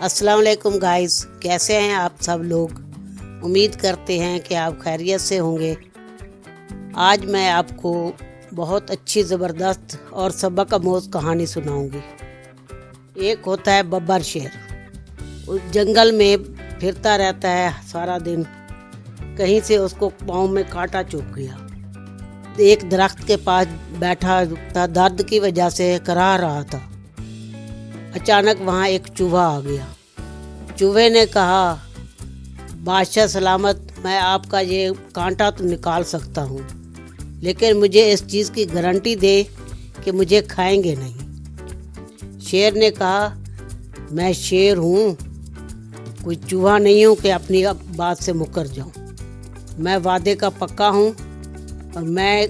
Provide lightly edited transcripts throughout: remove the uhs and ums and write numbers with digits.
अस्सलाम वालेकुम गाइस, कैसे हैं आप सब लोग। उम्मीद करते हैं कि आप खैरियत से होंगे। आज मैं आपको बहुत अच्छी ज़बरदस्त और सबक आमोज़ कहानी सुनाऊंगी। एक होता है बब्बर शेर। उस जंगल में फिरता रहता है सारा दिन। कहीं से उसको पाँव में कांटा चुभ गया। एक दरख्त के पास बैठा था, दर्द की वजह से कराह रहा था। अचानक वहाँ एक चूहा आ गया। चूहे ने कहा, बादशाह सलामत, मैं आपका ये कांटा तो निकाल सकता हूँ, लेकिन मुझे इस चीज़ की गारंटी दे कि मुझे खाएंगे नहीं। शेर ने कहा, मैं शेर हूँ, कोई चूहा नहीं हूँ कि अपनी बात से मुकर जाऊँ। मैं वादे का पक्का हूँ और मैं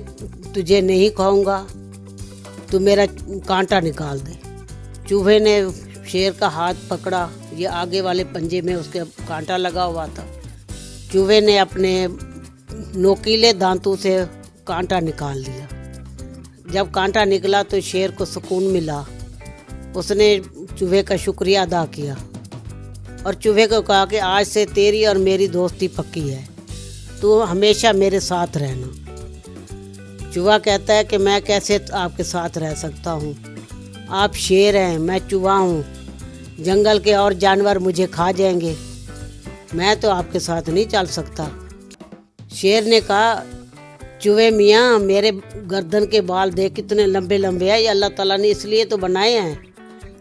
तुझे नहीं खाऊंगा, तू मेरा कांटा निकाल दे। चूहे ने शेर का हाथ पकड़ा, ये आगे वाले पंजे में उसके कांटा लगा हुआ था। चूहे ने अपने नोकीले दांतों से कांटा निकाल दिया। जब कांटा निकला तो शेर को सुकून मिला। उसने चूहे का शुक्रिया अदा किया और चूहे को कहा कि आज से तेरी और मेरी दोस्ती पक्की है, तू हमेशा मेरे साथ रहना। चूहा कहता है कि मैं कैसे आपके साथ रह सकता हूँ, आप शेर हैं, मैं चूहा हूँ, जंगल के और जानवर मुझे खा जाएंगे, मैं तो आपके साथ नहीं चल सकता। शेर ने कहा, चूहे मियाँ, मेरे गर्दन के बाल देख कितने लंबे लंबे हैं, ये अल्लाह ताला ने इसलिए तो बनाए हैं,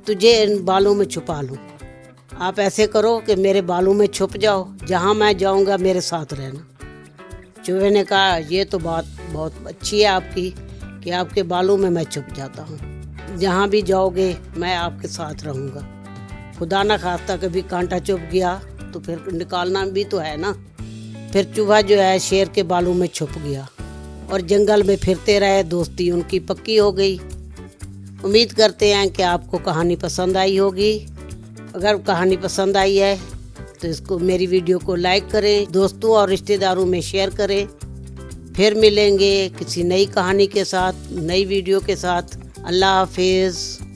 तुझे इन बालों में छुपा लूँ। आप ऐसे करो कि मेरे बालों में छुप जाओ, जहाँ मैं जाऊँगा मेरे साथ रहना। चूहे ने कहा, ये तो बात बहुत अच्छी है आपकी कि आपके बालों में मैं छुप जाता हूँ, जहाँ भी जाओगे मैं आपके साथ रहूँगा। खुदा ना खास्ता कभी कांटा चुभ गया तो फिर निकालना भी तो है ना। फिर चूहा जो है शेर के बालों में छुप गया और जंगल में फिरते रहे, दोस्ती उनकी पक्की हो गई। उम्मीद करते हैं कि आपको कहानी पसंद आई होगी। अगर कहानी पसंद आई है तो इसको, मेरी वीडियो को लाइक करें, दोस्तों और रिश्तेदारों में शेयर करें। फिर मिलेंगे किसी नई कहानी के साथ, नई वीडियो के साथ। अल्लाह हाफिज़।